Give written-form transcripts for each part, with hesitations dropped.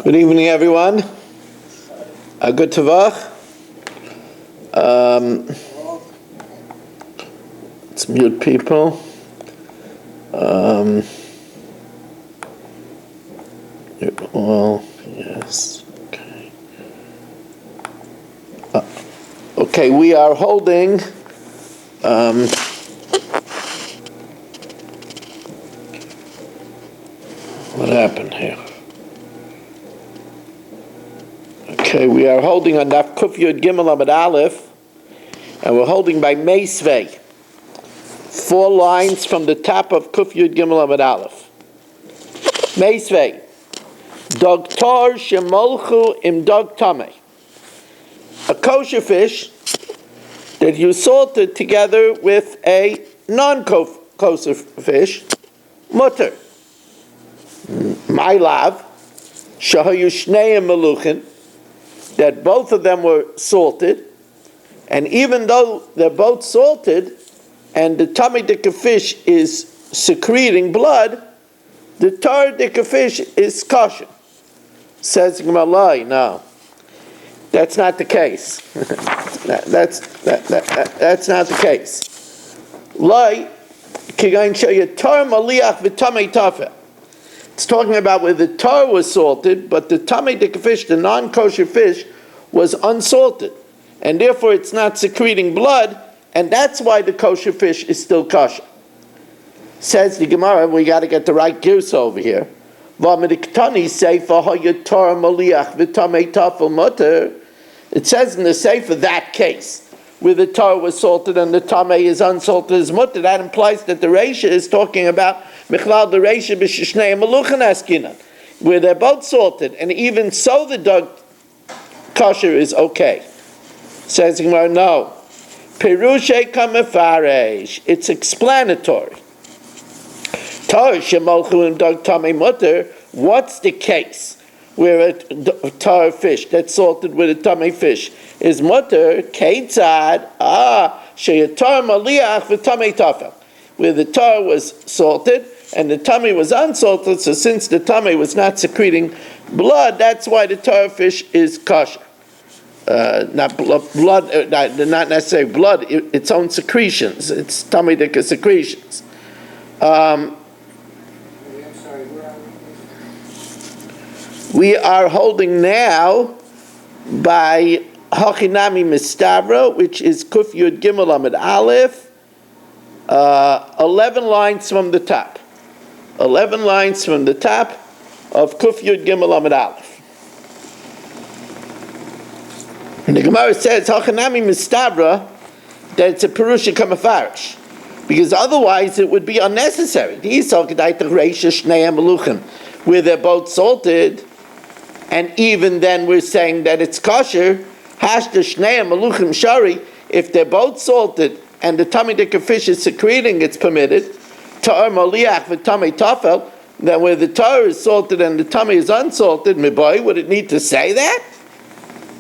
Good evening, everyone. Good tavach. Let's mute people. Well, yes. Okay. Okay, we are holding. What happened here? Okay, we are holding on Daf Kuf Yud Gimel Amud Aleph, and we're holding by Meisvei, 4 lines from the top of Kuf Yud Gimel Amud Aleph. Meisvei, Dog Tor Shemolchu Im Dog Tameh. A kosher fish that you salted together with a non-kosher fish, mutter. My lav, Shahayu Shneim Meluchin, that both of them were salted, and even though they're both salted, and the tamei fish is secreting blood, the tar fish is kosher. Says Gemara, no, that's not the case. That's not the case. Lai, kigain shaya tar maliach v'tamei tafel. It's talking about where the tar was salted, but the tamei fish, the non-kosher fish, was unsalted, and therefore it's not secreting blood, and that's why the kosher fish is still kosher. Says the Gemara, we got to get the right gears over here. It says in the Sefer that case, where the tar was salted and the tamei is unsalted as mutter, that implies that the Reisha is talking about Michlal the Reisha b'shishnei meluchan askinan, where they're both salted, and even so the dog kosher is okay. Says Gemara, no. Perushay kamefaresh. It's explanatory. Tar shemolchu im dog tamei mutter. What's the case where a tar fish that's salted with a tamei fish is mutter? Keitzad sheyatar maliach v'tamei tafel, where the tar was salted and the tamei was unsalted. So since the tamei was not secreting blood, that's why the tar fish is kosher. Not blood, not necessarily blood. Its own secretions. It's tamei secretions. We are holding now by Hachinami Mistavra, which is Kuf Yud Gimel Amud Aleph, 11 lines from the top. 11 lines from the top of Kuf Yud Gimel Amud Aleph. And the Gemara says, Hachinami Mistavra, that it's a Perusha Kamafarish, because otherwise it would be unnecessary. Where they're both salted, and even then we're saying that it's kosher. Hashda shneim meluchim shari. If they're both salted and the tamei fish is secreting, it's permitted. Tar maliach v'tamei tafel. Then where the tar is salted and the tamei is unsalted, miboy, would it need to say that?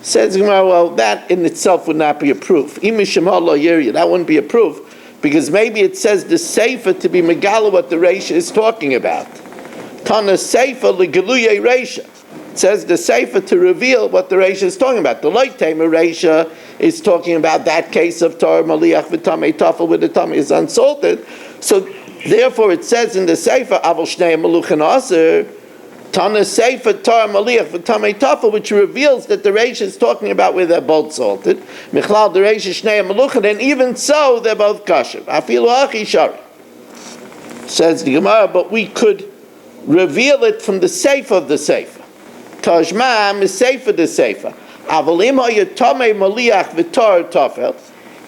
Says Gemara, well, that in itself would not be a proof. That wouldn't be a proof, because maybe it says the sefer to be megala what the Reisha is talking about. Tana sefer legeluye Reisha. It says the sefer to reveal what the Reisha is talking about. The Loy Tamer Reisha is talking about that case of tar maliach v'tamei tafel, where the tamei is unsalted. So therefore it says in the sefer aval shnei meluchan aser tana sefer tar maliach v'tamei tafel, which reveals that the Reisha is talking about where they're both salted. Michlal the Reisha shnei meluchan, and even so they're both kosher. Afilu achi shari. Says the Gemara, but we could reveal it from the sefer of the sefer. Tajma is sefer the sefer. Avalim ha'yatamei maliach v'tar tafel.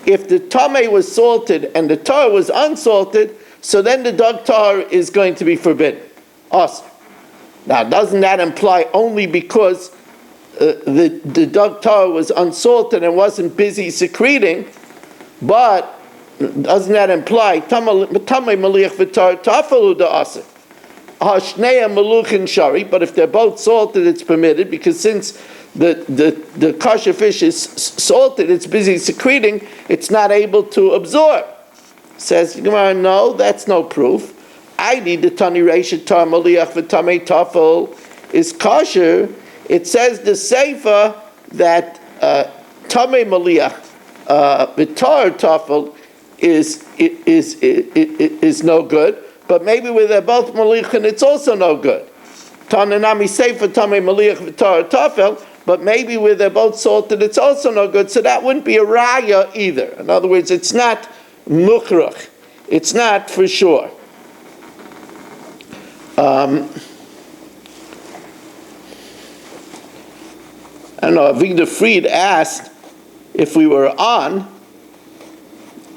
If the tamei was salted and the tar was unsalted, so then the dog tar is going to be forbidden. Awesome. Now, doesn't that imply only because the dog tar was unsalted and wasn't busy secreting, but doesn't that imply tamei maliach v'tar tafel u'da aser? Hashnei meluchin shari, but if they're both salted, it's permitted, because since the kosher fish is salted, it's busy secreting, it's not able to absorb. Says Gemara, no, that's no proof. I need the tani reisha tar maliach v'tamei tafel is kosher It says the Sefer that Tamei Maliach Vitar Tafel is no good, but maybe where they're both Malichin, it's also no good. Tananami Sefer Tamei Maliach Vitar Tafel, but maybe where they're both salted, it's also no good. So that wouldn't be a raya either. In other words, it's not mukhrach. It's not for sure. I don't know, Avigdor Fried asked if we were on,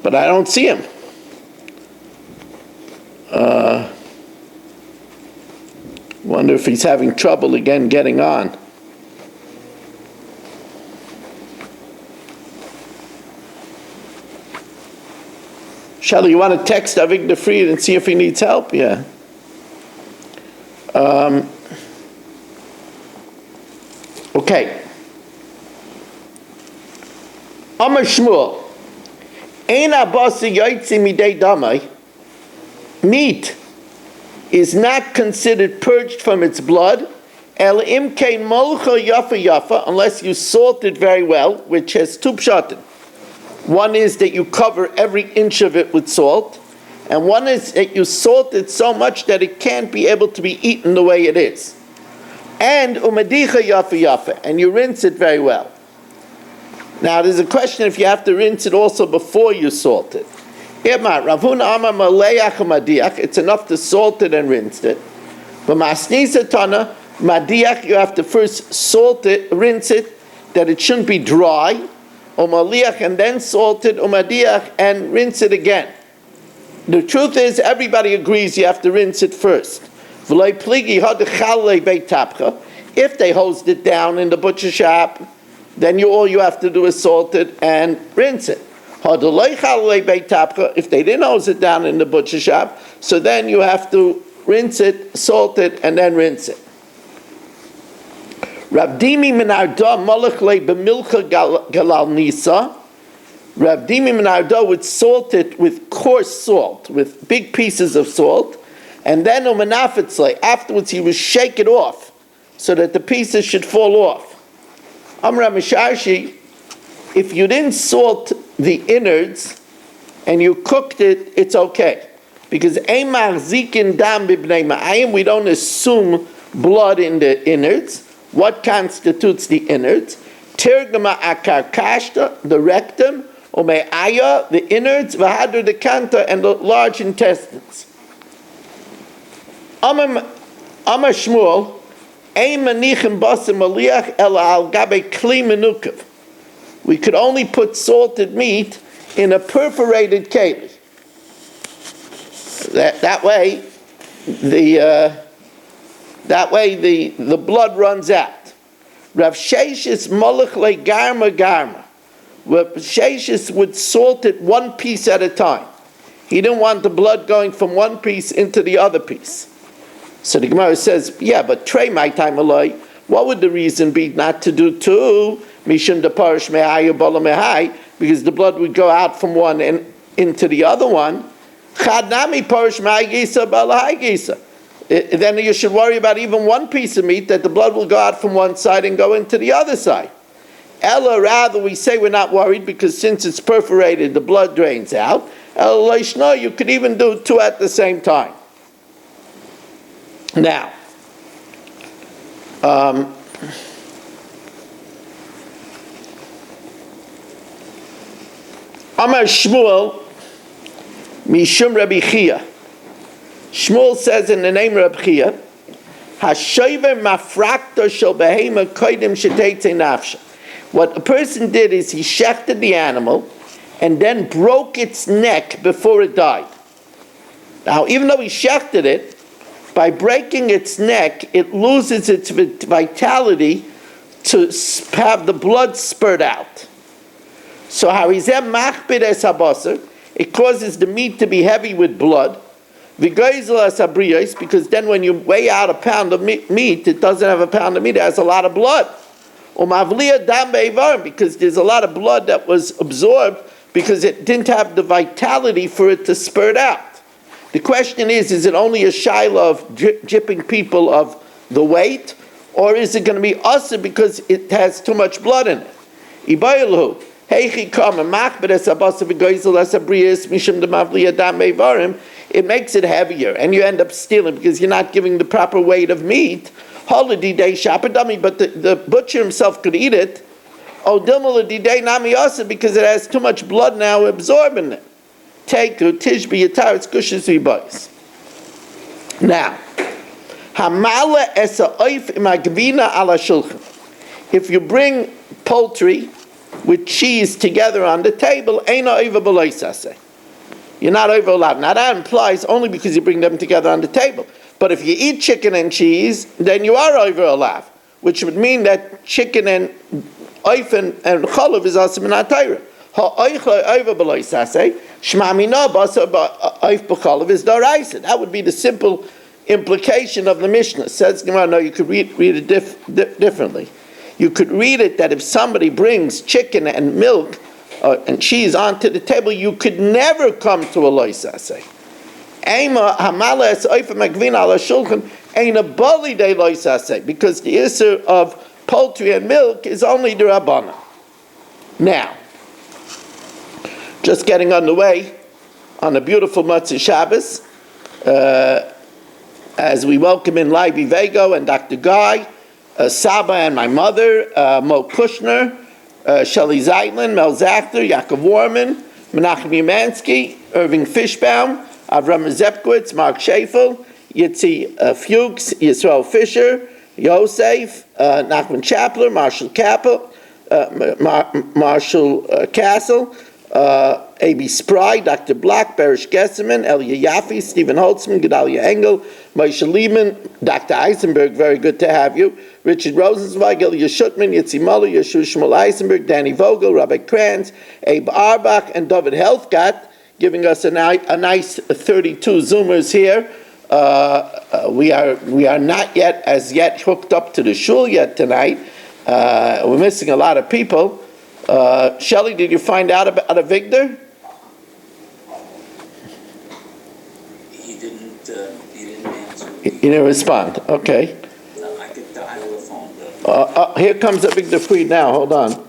but I don't see him. Wonder if he's having trouble again getting on. Shelly, you want to text Avigdor Fried and see if he needs help? Yeah. Okay. Amar Shmuel, Ein abasi yotzi midei damai. Meat is not considered purged from its blood, el imkein molcha yafa yafa, unless you salt it very well, which has two pshatim. One is that you cover every inch of it with salt, and one is that you salt it so much that it can't be able to be eaten the way it is. And umadicha yafa yafa, and you rinse it very well. Now there's a question if you have to rinse it also before you salt it. It's enough to salt it and rinse it. But masnisa tana madiach, you have to first salt it, rinse it, that it shouldn't be dry. Umaliach, and then salt it, umadiach, and rinse it again. The truth is, everybody agrees you have to rinse it first. If they hosed it down in the butcher shop, then all you have to do is salt it and rinse it. If they didn't hose it down in the butcher shop, so then you have to rinse it, salt it, and then rinse it. Rav Dimi min Arda malach le b'milcha galal nisa. Rav Dimi min Arda would salt it with coarse salt, with big pieces of salt, and then umanafetzle. Afterwards, he would shake it off so that the pieces should fall off. Amra Misharshi, if you didn't salt the innards and you cooked it, it's okay, because Eimar zikin dam b'bnei ma'ayim, we don't assume blood in the innards. What constitutes the innards? Tirgama akarkashta, the rectum, ume'aya, the innards, v'hadr the kanta, and the large intestines. Amar Shmuel, ein manichem basim maliach ela al gabe kli menukav. We could only put salted meat in a perforated keli. That way, the blood runs out. Rav Sheshis malach le garma garma. Rav Sheshis would salt it one piece at a time. He didn't want the blood going from one piece into the other piece. So the Gemara says, yeah, but trey my time aloi. What would the reason be not to do two? Mishum de parish mehai bola mehai, because the blood would go out from one and into the other one. Chadnami parish mehai gisa balahai gisa. Then you should worry about even one piece of meat that the blood will go out from one side and go into the other side. Ella, rather, we say we're not worried because since it's perforated, the blood drains out. Ella leishno, you could even do two at the same time. Now, Amar Shmuel, Mishum Rabbi Chia. Shmuel says in the name of Rabbi Chia, Hashover mafrakta shel behema koidim sheteitze nafsha. What a person did is he shechted the animal and then broke its neck before it died. Now, even though he shechted it, by breaking its neck, it loses its vitality to have the blood spurt out. So harizeh machbid es habasar, it causes the meat to be heavy with blood. V'goizel es habriyos, because then when you weigh out a pound of meat, it doesn't have a pound of meat, it has a lot of blood. Umavliya dam be'ivarim, because there's a lot of blood that was absorbed because it didn't have the vitality for it to spurt out. The question is it only a shaila of jipping people of the weight, Or is it going to be asa because it has too much blood in it? Ibayalhu. It makes it heavier, and you end up stealing because you're not giving the proper weight of meat. Holiday day shapadami, but the butcher himself could eat it. Because it has too much blood now absorbing it. Take tishbi yatar, it's gushas v'bayis. Now, hamala esa oif imagvina ala shulchan. If you bring poultry with cheese together on the table, eina oiva b'loisase. You're not over allowed. Now that implies only because you bring them together on the table. But if you eat chicken and cheese, then you are over allowed, which would mean that chicken and oif and cholav is also min ha'Torah. Ha'oichle oiva b'loisase, shmamina basa oif b'cholav is d'oraisa. That would be the simple implication of the Mishnah. Says Gemara, no, you could read it differently. You could read it that if somebody brings chicken and milk and cheese onto the table, you could never come to a loisase. Ema hamala es oifa magvina ala shulchan ain't a bali de loisase, because the issue of poultry and milk is only the Rabbana. Now, just getting underway on a beautiful Motzei Shabbos, as we welcome in Leiby Vego and Dr. Guy, Saba and my mother, Mo Kushner, Shelley Zeitlin, Mel Zachter, Yaakov Warman, Menachem Umansky, Irving Fishbaum, Avram Zepkowitz, Mark Schafel, Yitzi Fuchs, Yisrael Fisher, Yosef, Nachman Chapler, Marshall Kappel, Marshall Castle, A.B. Spry, Dr. Black, Berish Gesserman, Elia Yaffe, Stephen Holtzman, Gedalia Engel, Moshe Lehman, Dr. Eisenberg, very good to have you, Richard Rosenzweig, Elia Schuttman, Yitzi Muller, Yeshua Shmuel Eisenberg, Danny Vogel, Rabbi Kranz, Abe Arbach, and David Helfgott, giving us a nice 32 Zoomers here. We are not yet hooked up to the shul yet tonight. We're missing a lot of people. Shelley, did you find out about Victor? He didn't answer. He didn't respond. Okay. I could dial the phone. Here comes Victor Fried now. Hold on.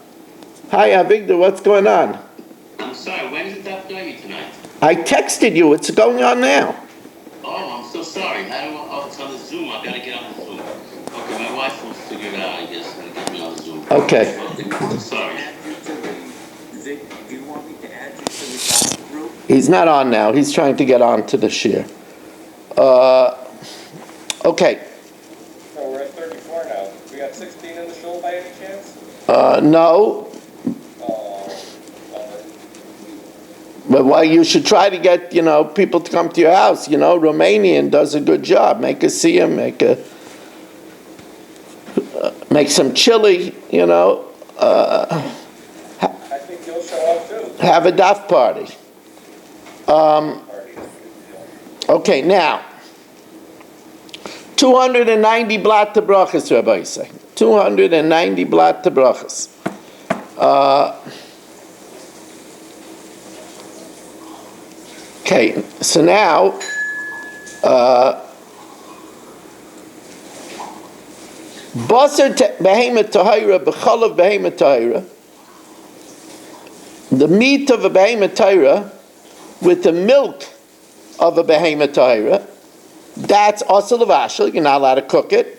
Hi, Victor. What's going on? I'm sorry. When is the Daf doing tonight? I texted you. It's going on now. Oh, I'm so sorry. It's on the Zoom. I've got to get on the Zoom. Okay, my wife will figure it out, I guess, and get me on the Zoom. Okay. Sorry. Vic, do you want me to add you to the Daf group? He's not on now. He's trying to get on to the shir. Okay. So we're at 34 now. We got 16 in the shul by any chance? No. But why you should try to get, people to come to your house. Romanian does a good job. Make a siyum, make some chili, I think you'll show up too. have a daf party. Okay, now, 290 blat to brachas, Rabbi say. 290 blat to brachas. Okay, so now, basar behemoth tahira, b'chalav behemoth tahira, the meat of a behemoth tahira with the milk of a behemoth tahira, that's also levashel. You're not allowed to cook it,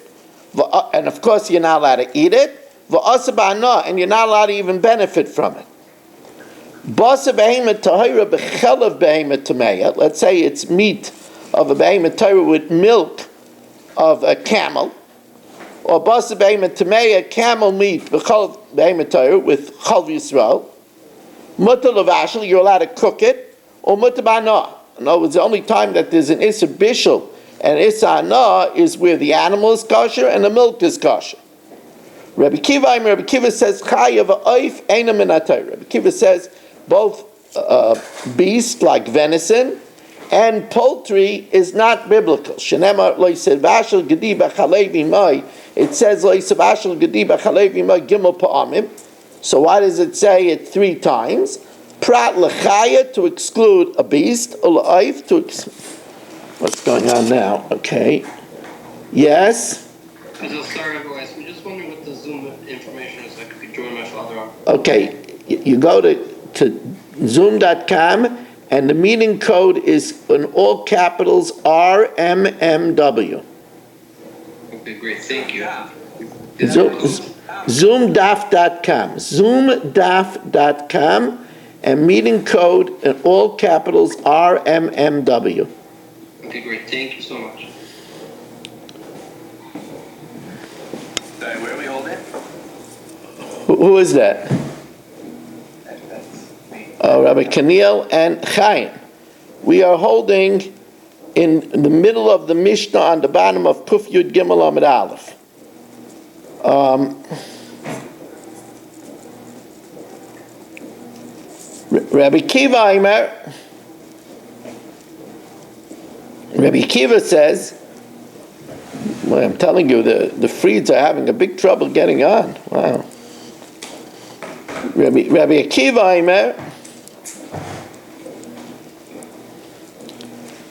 and of course you're not allowed to eat it. V'asa ba'ana, and you're not allowed to even benefit from it. Basa behemoth tahira b'chalav behemoth tameya. Let's say it's meat of a behemoth tahira with milk of a camel, or basa behemoth tameya, camel meat b'chalav behemoth tahira with chalav Yisrael. Mutar levashel, you're allowed to cook it, or mutar ba'ana. In other words, the only time that there's an issa bishul and issa ana is where the animal is kosher and the milk is kosher. Rabbi Kiva says chayav ha'oif eina min ha'Torah. Rabbi Kiva says both beast like venison and poultry is not biblical. Shenemar lo yiseh vashel gedi b'chalev imay. It says lo yiseh vashel gedi b'chalev imay gimel pa'amim. So why does it say it 3 times? Prat lechaya, to exclude a beast, what's going on now? Okay. Yes? I'm so sorry, otherwise. I'm just wondering what the Zoom information is so I could join my father on. Okay, you go to zoom.com, and the meeting code is in all capitals RMMW. Okay, great. Thank you. Zoomdaf.com. Zoomdaf.com, and meeting code in all capitals RMMW. Okay, great. Thank you so much. Sorry, where are we holding? Who is that? That's me. Rabbi Kaniel and Chaim. We are holding in the middle of the Mishnah on the bottom of Kuf Yud Gimel Amid Aleph. Rabbi Kiva says, well, I'm telling you, the Freeds are having a big trouble getting on. Wow. Rabbi Akiva Aimer,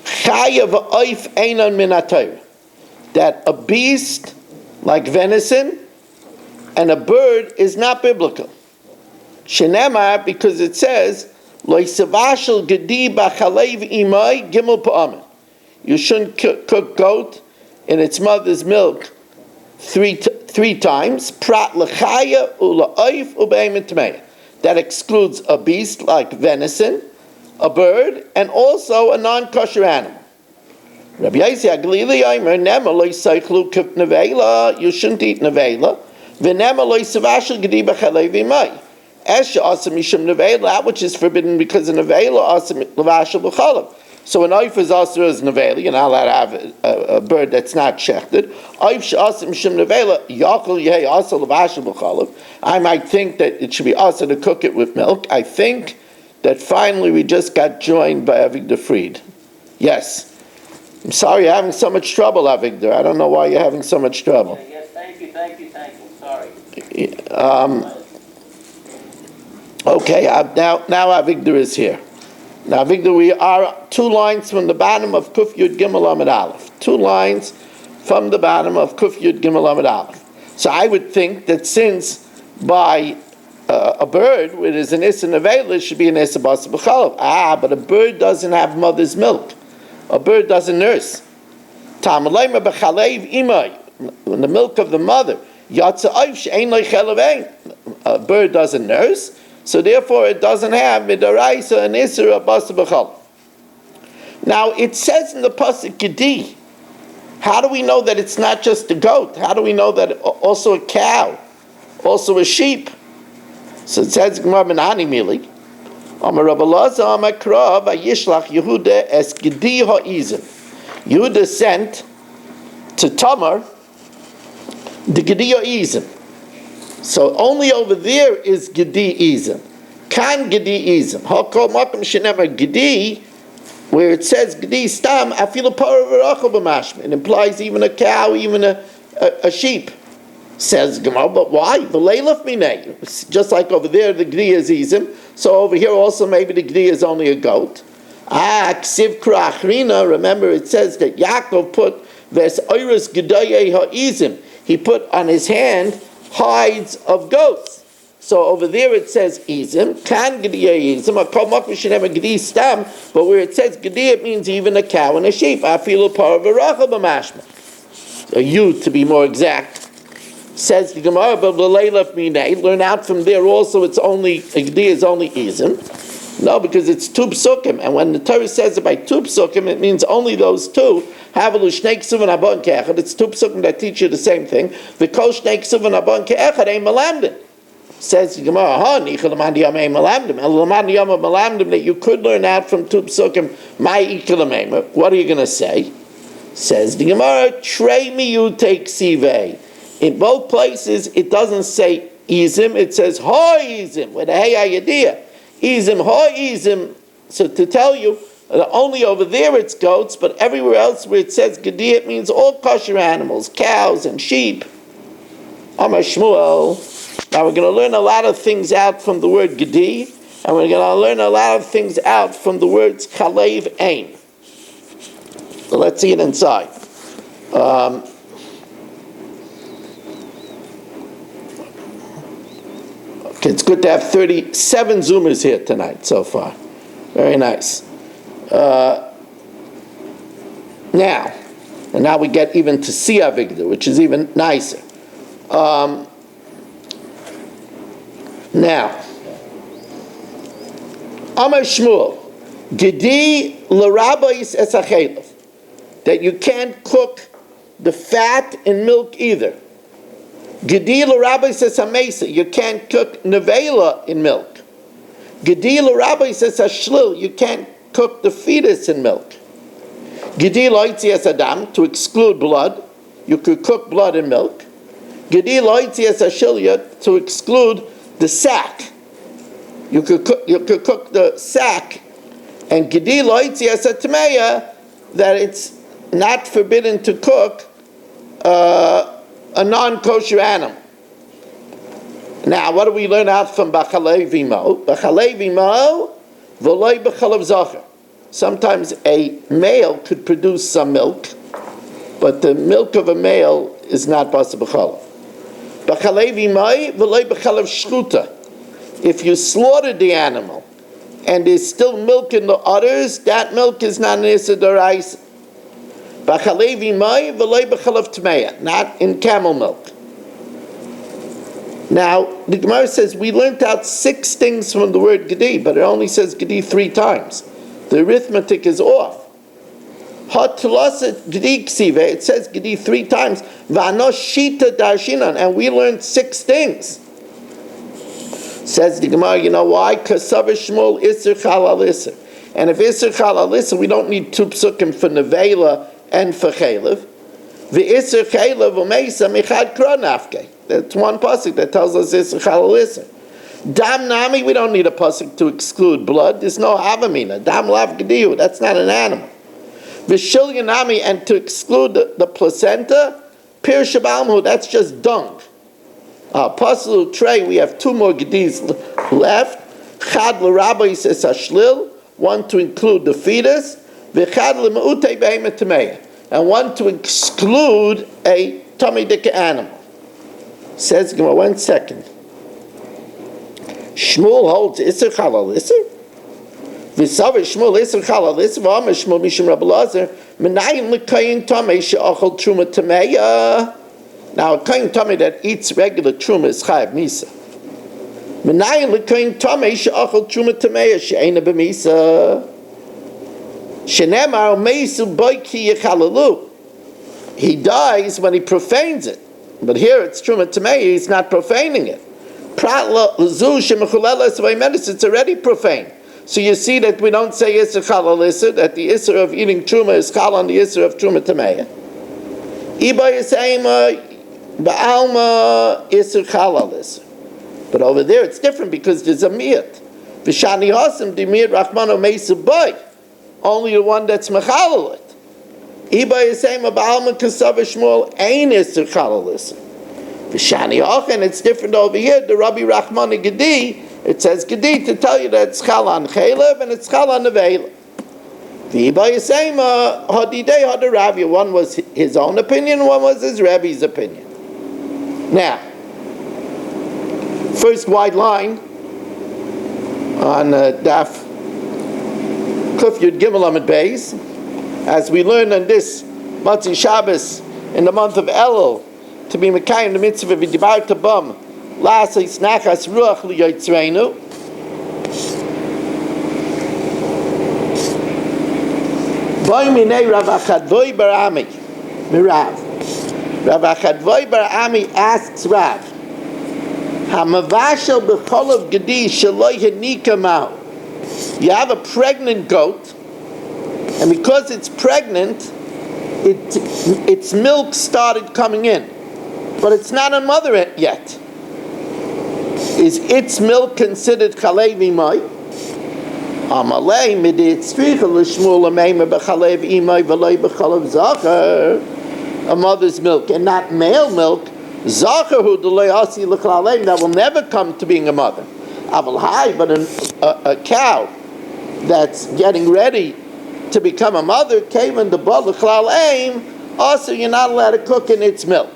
Chayav oif einon min haTorah, that a beast like venison and a bird is not biblical. Shenemar, because it says, Lo yisavashel gedi b'chalev imay gimel pa'amen. You shouldn't cook goat in its mother's milk three times. Prat l'chaya u'la'oif u'be'emet tmeya. That excludes a beast like venison, a bird, and also a non-kosher animal. Rabbi Yossi Haglili Omer, Nema lo yisaychlu kif nevela, you shouldn't eat nevela. V'nema lo yisavashel gedi b'chalev imay. Esha asa mishum nevela, that which is forbidden because of nevela, asa l'vashel b'chalav. So an oif is also as nevela. You're not allowed to have a bird that's not shechted. Oif she'asa mishum nevela, yachol yehei asa l'vashel b'chalav. I might think that it should be asa to cook it with milk. I think that finally we just got joined by Avigdor Fried. Yes. I'm sorry you're having so much trouble, Avigdor. I don't know why you're having so much trouble. Yes, thank you. Sorry. Okay, now Avigdor is here. Now, Avigdor, we are 2 lines from the bottom of Kuf Yud Gimel Amid Aleph. 2 lines from the bottom of Kuf Yud Gimel Amid Aleph. So I would think that since by a bird, where there's an Issa Nevela, it should be an Issa Basa B'chalav. But a bird doesn't have mother's milk. A bird doesn't nurse. Ta'amalema b'chalev imay, in the milk of the mother. Yatsa oif she'ein lo chelev ein. A bird doesn't nurse, so therefore it doesn't have midaraisa and isra basa b'chalav. Now it says in the pasuk gedi. How do we know that it's not just a goat? How do we know that also a cow, also a sheep? So it says Gemara Menani Mili. Amar Rabbi Elazar Amar Krav Yishlach Yehuda es Gedi ha'izim. Yehuda sent to Tamar the Gedi ha'izim. So only over there is Gedi izim. Kan Gedi izim. Hakol makom shenever Gedi, where it says Gedi stam afilu parah v'rachel b'mashma. It implies even a cow, even a sheep. Says Gemara, but why? V'leilaf minei. Just like over there, the Gedi is izim. So over here also maybe the Gedi is only a goat. Ksiv kra'achrina. Remember it says that Yaakov put ves oiros gedayei ha'izim. He put on his hand hides of goats. So over there it says izim. Kan gedayei izim. Akol makom shenever Gedi stam. But where it says Gedi, it means even a cow and a sheep. Afilu parah v'rachel b'mashma. A ewe, to be more exact. Says the Gemara, but learn out from there also it's only, Gedi is only izim. No, because it's 2 psukim, and when the Torah says it by 2 psukim, it means only those 2. Havalu shnei ksuvim abon ke'echad. It's 2 psukim that teach you the same thing. V'kol shnei ksuvim abon ke'echad ein melamdim. Says the Gemara, nichel l'mandi yom ein melamdim. El l'mandi yom melamdim, that you could learn out from 2 psukim. My ikel l'meimer. What are you going to say? Says the Gemara, trei mi you take sivei. In both places, it doesn't say izim, it says ha-izim, with a hey idea. Izim, ha-izim. So to tell you, only over there it's goats, but everywhere else where it says gedi, it means all kosher animals, cows and sheep. Amar Shmuel. Now we're going to learn a lot of things out from the word gedi, and we're going to learn a lot of things out from the words chalev ein. So let's see it inside. Okay, it's good to have 37 Zoomers here tonight so far. Very nice. Now we get even to see Avigdor, which is even nicer. Now, Amar Shmuel, Gedi l'rabais es hachelav, that you can't cook the fat in milk either. Gedi l'rabais es hamesa, you can't cook nevela in milk. Gedi l'rabais es hashlil, you can't cook the fetus in milk. Gedi loitzi es adam, to exclude blood, you could cook blood in milk. Gedi loitzi es hashilya, to exclude the sack. You could cook the sack. And Gedi loitzi es atmeya, that it's not forbidden to cook a non-kosher animal. Now, what do we learn out from Bachalei Vimo? Bachalei Vimo, v'loi b'chalav zacher. Sometimes a male could produce some milk, but the milk of a male is not basa b'chalav. B'chalei v'mai v'loi b'chalav shchuta. If you slaughtered the animal and there's still milk in the udders, that milk is not an issa d'oraisa. B'chalei v'mai v'loi b'chalav tmeya, not in camel milk. Now, the Gemara says we learned out 6 things from the word gedi, but it only says gedi 3 times. The arithmetic is off. It says gedi 3 times. And we learned 6 things. Says the Gemara, you know why? Because Shmuel Isser Chalal Isser. And if Isser Chalal Isser, we don't need 2 psukim for nevela and for chaylev. The Isser chaylev umeisa michad kronafke. That's one pasuk that tells us Isser Chalal Isser. Dam nami, we don't need a pasuk to exclude blood. There's no avamina. Dam lav gediu, that's not an animal. Vishilya nami, and to exclude the placenta, pir shabalmu, that's just dung. Pasul tray, we have 2 more gedis left. Chad l'rabais es hashlil, 1 to include the fetus. V'chad l'meutei behemet tameya, and 1 to exclude a tummy dika animal. Says Gemara, 1 second. Shmuel holds Isser Chalal Isser. V'savar Shmuel Isser Chalal Isser. V'amar Shmuel Mishum Rabbi Lazar. Menayim l'kayin tamei she'achol truma tameya. Now, a kayin tamei that eats regular truma is chayav misa. Menayim l'kayin tamei she'achol truma tameya she'eina b'misa. Shenemar meisu boiki yechalalu. He dies when he profanes it. But here it's truma tameya, he's not profaning it. It's already profane. So you see that we don't say Isser Chalal Isser, that the Isser of eating Truma is Chal on the Isser of Truma Tameya. Iba Yisayma Ba'alma Isser Chalal Isser. But over there it's different because there's a miyat. V'shani Hasim Dimir Rachmano Meisu Boy. Only the one that's Mechalal it. Iba Yisayma Ba'alma Kasav Shmuel Ein Isser Chalal Isser. V'shani Ochen, it's different over here. The Rabbi Rachmana Gedi, it says Gedi to tell you that it's Chal on Chaylev and it's Chal on Nevela. V'yiba Yisayma Hadidei Hadaravya. One was his own opinion, one was his Rebbe's opinion. Now, first wide line on Daf Kuf Yud Gimel Amud Beis, as we learn on this Matzi Shabbos in the month of Elul, to be Mekayim the mitzvah v'dibar tabam la'asais nachas ruach liyotzreinu. Boy minei Rav Achadvoi bar Ami mirav. Rav Achadvoi bar Ami asks Rav, Hamavashel b'cholav gedi shaloi hanika ma'u. You have a pregnant goat, and because it's pregnant, its milk started coming in. But it's not a mother yet. Is its milk considered chalei v'imai? Amalei midit stricha l'shmuel ameima b'chalei v'imai v'loi b'chalav zacher. A mother's milk and not male milk. Zacher hu d'loi hasi l'chalei, that will never come to being a mother. Aval hai, but a cow that's getting ready to become a mother, kaven the bal l'chalei, also you're not allowed to cook in its milk.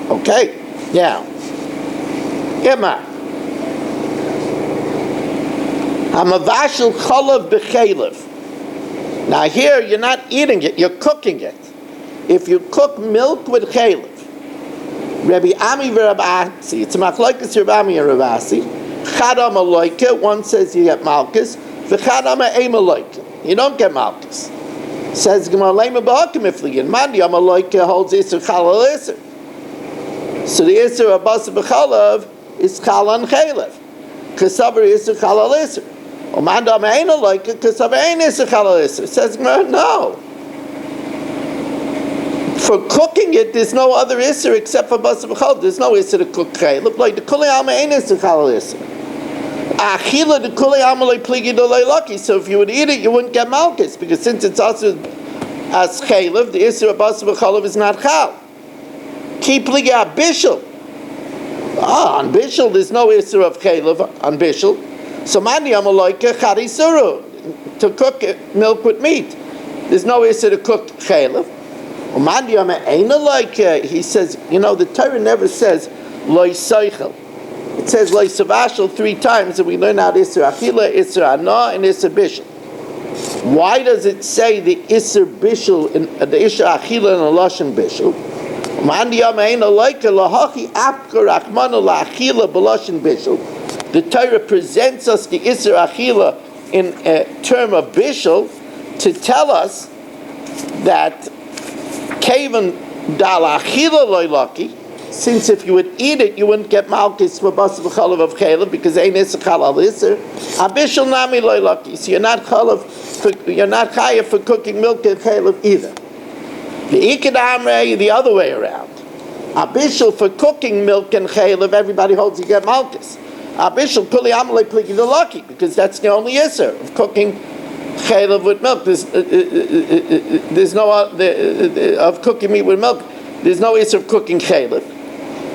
Okay, now, Emma, Hamavashel cholav b'chelev. Now here, you're not eating it, you're cooking it. If you cook milk with chelev, Rabbi Ami v'Rabasi, it's a machlokes Rabbi Ami and Rabbi Asi. Chadam aloika, one says you get malchus, v'chadam eim aloika, you don't get malchus. Says Gemara Lema b'hakim ifligin, Mandi aloika holds Isser Chalal Isser. So the Isser of Basa b'chalav is Chal on chelev. Kasavar Isser Chalal Isser. Omanda mein aloika, kasavar ein Isser Chalal Isser. Says Gemara, no. For cooking it, there's no other Isser except for Basa b'chalav. There's no Isser to cook chelev. Like the Kulei Alma ein Isser Chalal Isser. Achila the Kulei Alma loy pligi do loy lucky. So if you would eat it, you wouldn't get malchus, because since it's also as chelev, the Isser of Basa b'chalav is not chal. Ki pligi abishul. On bishul, there's no Isser of chelev on bishul. So mandi amaloika charisuru, to cook milk with meat. There's no Isser to cook chelev. Mandi amaloika, he says, the Torah never says loy seichel. It says loy savashel 3 times, and we learn out Isser achila, Isser ana, and Isser bishul. Why does it say the Isser bishul, the Isser achila and the lashon bishul? The Torah presents us the Isser Achila in a term of bishul to tell us that Kavan Dal Achila Loilaki, since if you would eat it, you wouldn't get malchus for Basa b'chalav of chelev, because ain't Isser Chalal Isser. Abishul Nami Loilaki, so you're not chayav for cooking milk and chelev either. The Ikad Amrei, the other way around. Abishul for cooking milk and chelev, everybody holds you get malchus. Abishul Kuli Amalei Pligi the lucky, because that's the only Isser of cooking chelev with milk. There's no of cooking meat with milk. There's no Isser of cooking chelev.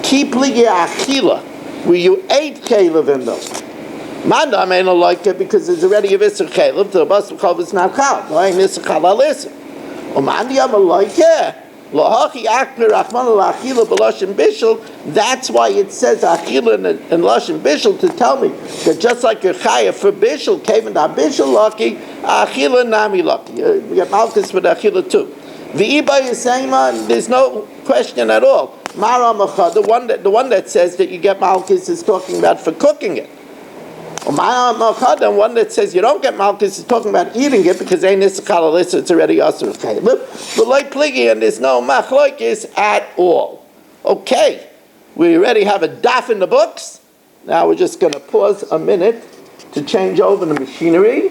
Ki Pligi Achila, where you ate chelev and milk. Manda Amein like it because there's already a Isser chelev. The Basa b'chalav is not chal. No, ain't Isser Chalal Isser. That's why it says achila and lashon bishul, to tell me that just like you're chayav for bishul, came into bishul lucky, achila nami lucky. We get malchus with achila too. The iba is saying, there's no question at all. Mara macha, the one that says that you get malchus is talking about for cooking it. And one that says you don't get malchus is talking about eating it, because ain't this chalalis, it's already asur chaylev. But like pligi, and there's no machlokes at all. Okay, we already have a daf in the books. Now we're just going to pause a minute to change over the machinery.